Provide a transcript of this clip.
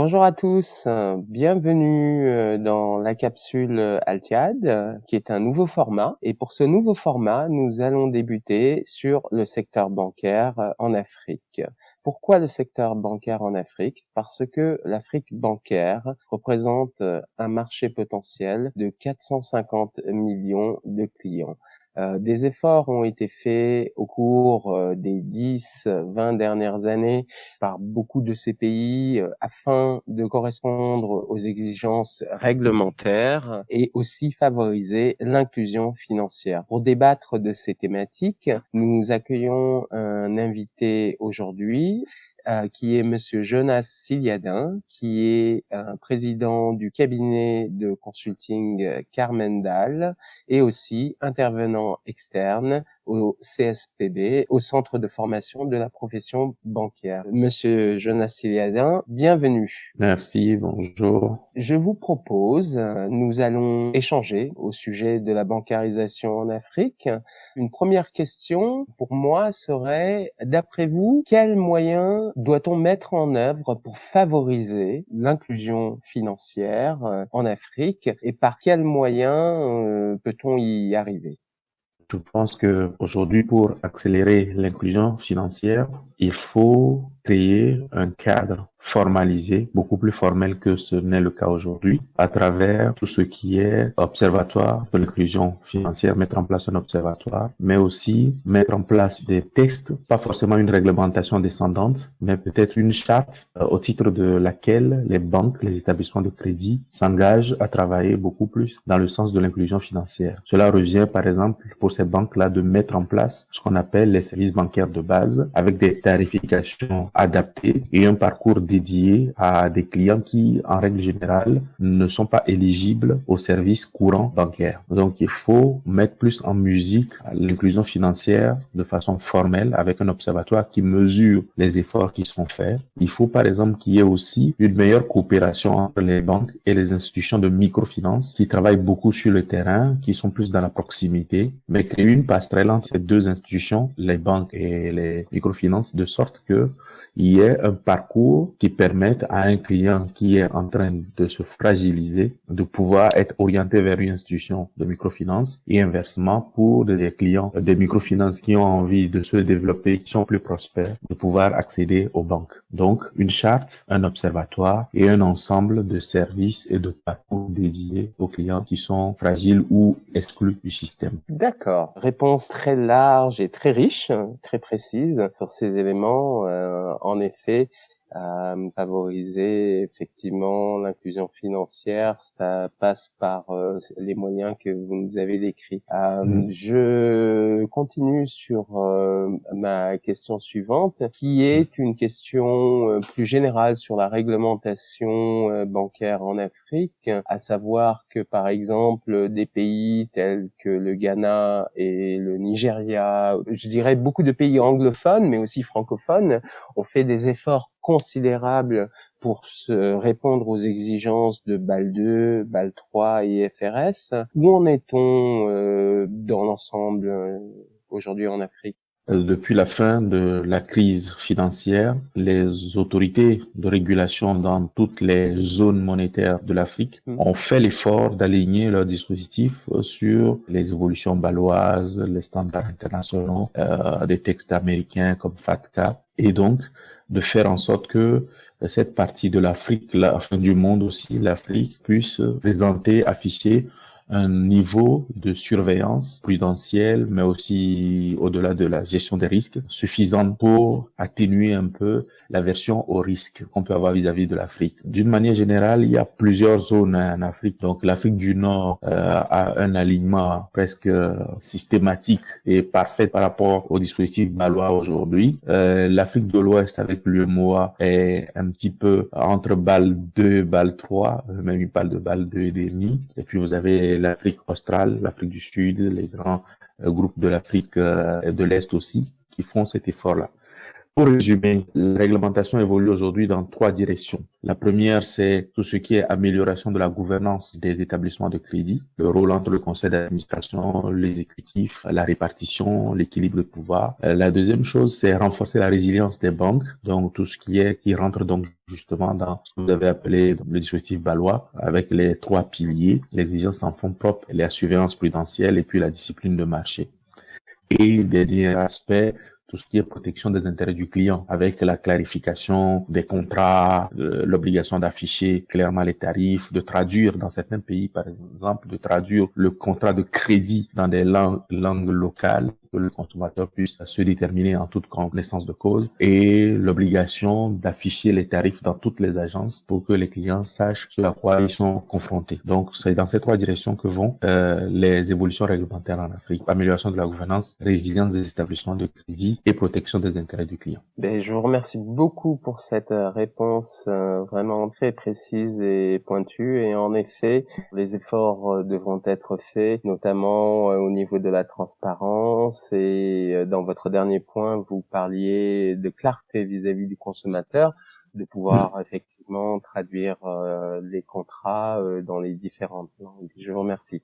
Bonjour à tous, bienvenue dans la capsule Altiad, qui est un nouveau format. Et pour ce nouveau format, nous allons débuter sur le secteur bancaire en Afrique. Pourquoi le secteur bancaire en Afrique? Parce que l'Afrique bancaire représente un marché potentiel de 450 millions de clients. Des efforts ont été faits au cours des 10-20 dernières années par beaucoup de ces pays afin de correspondre aux exigences réglementaires et aussi favoriser l'inclusion financière. Pour débattre de ces thématiques, nous accueillons un invité aujourd'hui qui est Monsieur Jonas Siliadin, qui est président du cabinet de consulting Carmendal et aussi intervenant externe au CSPB, au Centre de formation de la profession bancaire. Monsieur Jonas Siliadin, bienvenue. Merci, bonjour. Je vous propose, nous allons échanger au sujet de la bancarisation en Afrique. Une première question pour moi serait, d'après vous, quels moyens doit-on mettre en œuvre pour favoriser l'inclusion financière en Afrique et par quels moyens peut-on y arriver? Je pense que aujourd'hui, pour accélérer l'inclusion financière, il faut créer un cadre formalisé, beaucoup plus formel que ce n'est le cas aujourd'hui, à travers tout ce qui est observatoire de l'inclusion financière, mettre en place un observatoire, mais aussi mettre en place des textes, pas forcément une réglementation descendante, mais peut-être une charte au titre de laquelle les banques, les établissements de crédit s'engagent à travailler beaucoup plus dans le sens de l'inclusion financière. Cela revient, par exemple, pour ces banques-là de mettre en place ce qu'on appelle les services bancaires de base avec des tarifications adaptées et un parcours dédié à des clients qui, en règle générale, ne sont pas éligibles aux services courants bancaires. Donc, il faut mettre plus en musique l'inclusion financière de façon formelle avec un observatoire qui mesure les efforts qui sont faits. Il faut, par exemple, qu'il y ait aussi une meilleure coopération entre les banques et les institutions de microfinance qui travaillent beaucoup sur le terrain, qui sont plus dans la proximité, mais créer une passerelle entre ces deux institutions, les banques et les microfinances, de sorte que il y ait un parcours qui permette à un client qui est en train de se fragiliser de pouvoir être orienté vers une institution de microfinance et inversement pour des clients des microfinances qui ont envie de se développer, qui sont plus prospères, de pouvoir accéder aux banques. Donc, une charte, un observatoire et un ensemble de services et de parcours dédiés aux clients qui sont fragiles ou exclus du système. D'accord. Réponse très large et très riche, très précise sur ces éléments. En effet, favoriser effectivement l'inclusion financière, ça passe par les moyens que vous nous avez décrits. Je continue sur ma question suivante, qui est une question plus générale sur la réglementation bancaire en Afrique, à savoir que par exemple des pays tels que le Ghana et le Nigeria, je dirais beaucoup de pays anglophones mais aussi francophones, ont fait des efforts considérables pour se répondre aux exigences de BAL 2, BAL 3 et FRS. Où en est-on dans l'ensemble aujourd'hui en Afrique? Depuis la fin de la crise financière, les autorités de régulation dans toutes les zones monétaires de l'Afrique ont fait l'effort d'aligner leurs dispositifs sur les évolutions baloises, les standards internationaux, des textes américains comme FATCA, et donc de faire en sorte que cette partie de l'Afrique, enfin du monde aussi, l'Afrique, puisse présenter, afficher un niveau de surveillance prudentielle, mais aussi au-delà de la gestion des risques, suffisante pour atténuer un peu l'aversion au risque qu'on peut avoir vis-à-vis de l'Afrique. D'une manière générale, il y a plusieurs zones en Afrique. Donc l'Afrique du Nord a un alignement presque systématique et parfait par rapport au dispositif balois aujourd'hui. L'Afrique de l'Ouest avec l'UEMOA est un petit peu entre BAL 2 et BAL 3, même il parle de BAL 2 et demi. Et puis vous avez l'Afrique australe, l'Afrique du Sud, les grands groupes de l'Afrique de l'Est aussi, qui font cet effort-là. Pour résumer, la réglementation évolue aujourd'hui dans trois directions. La première, c'est tout ce qui est amélioration de la gouvernance des établissements de crédit, le rôle entre le conseil d'administration, l'exécutif, la répartition, l'équilibre de pouvoir. La deuxième chose, c'est renforcer la résilience des banques, donc tout ce qui rentre donc justement dans ce que vous avez appelé le dispositif Balois, avec les trois piliers, l'exigence en fonds propres, la surveillance prudentielle et puis la discipline de marché. Et dernier aspect, tout ce qui est protection des intérêts du client, avec la clarification des contrats, l'obligation d'afficher clairement les tarifs, de traduire dans certains pays, par exemple, de traduire le contrat de crédit dans des langues locales, que le consommateur puisse se déterminer en toute connaissance de cause, et l'obligation d'afficher les tarifs dans toutes les agences pour que les clients sachent ce à quoi ils sont confrontés. Donc, c'est dans ces trois directions que vont les évolutions réglementaires en Afrique. Amélioration de la gouvernance, résilience des établissements de crédit et protection des intérêts du client. Je vous remercie beaucoup pour cette réponse vraiment très précise et pointue. Et en effet, les efforts devront être faits, notamment au niveau de la transparence. Et dans votre dernier point, vous parliez de clarté vis-à-vis du consommateur, de pouvoir effectivement traduire les contrats dans les différentes langues. Je vous remercie.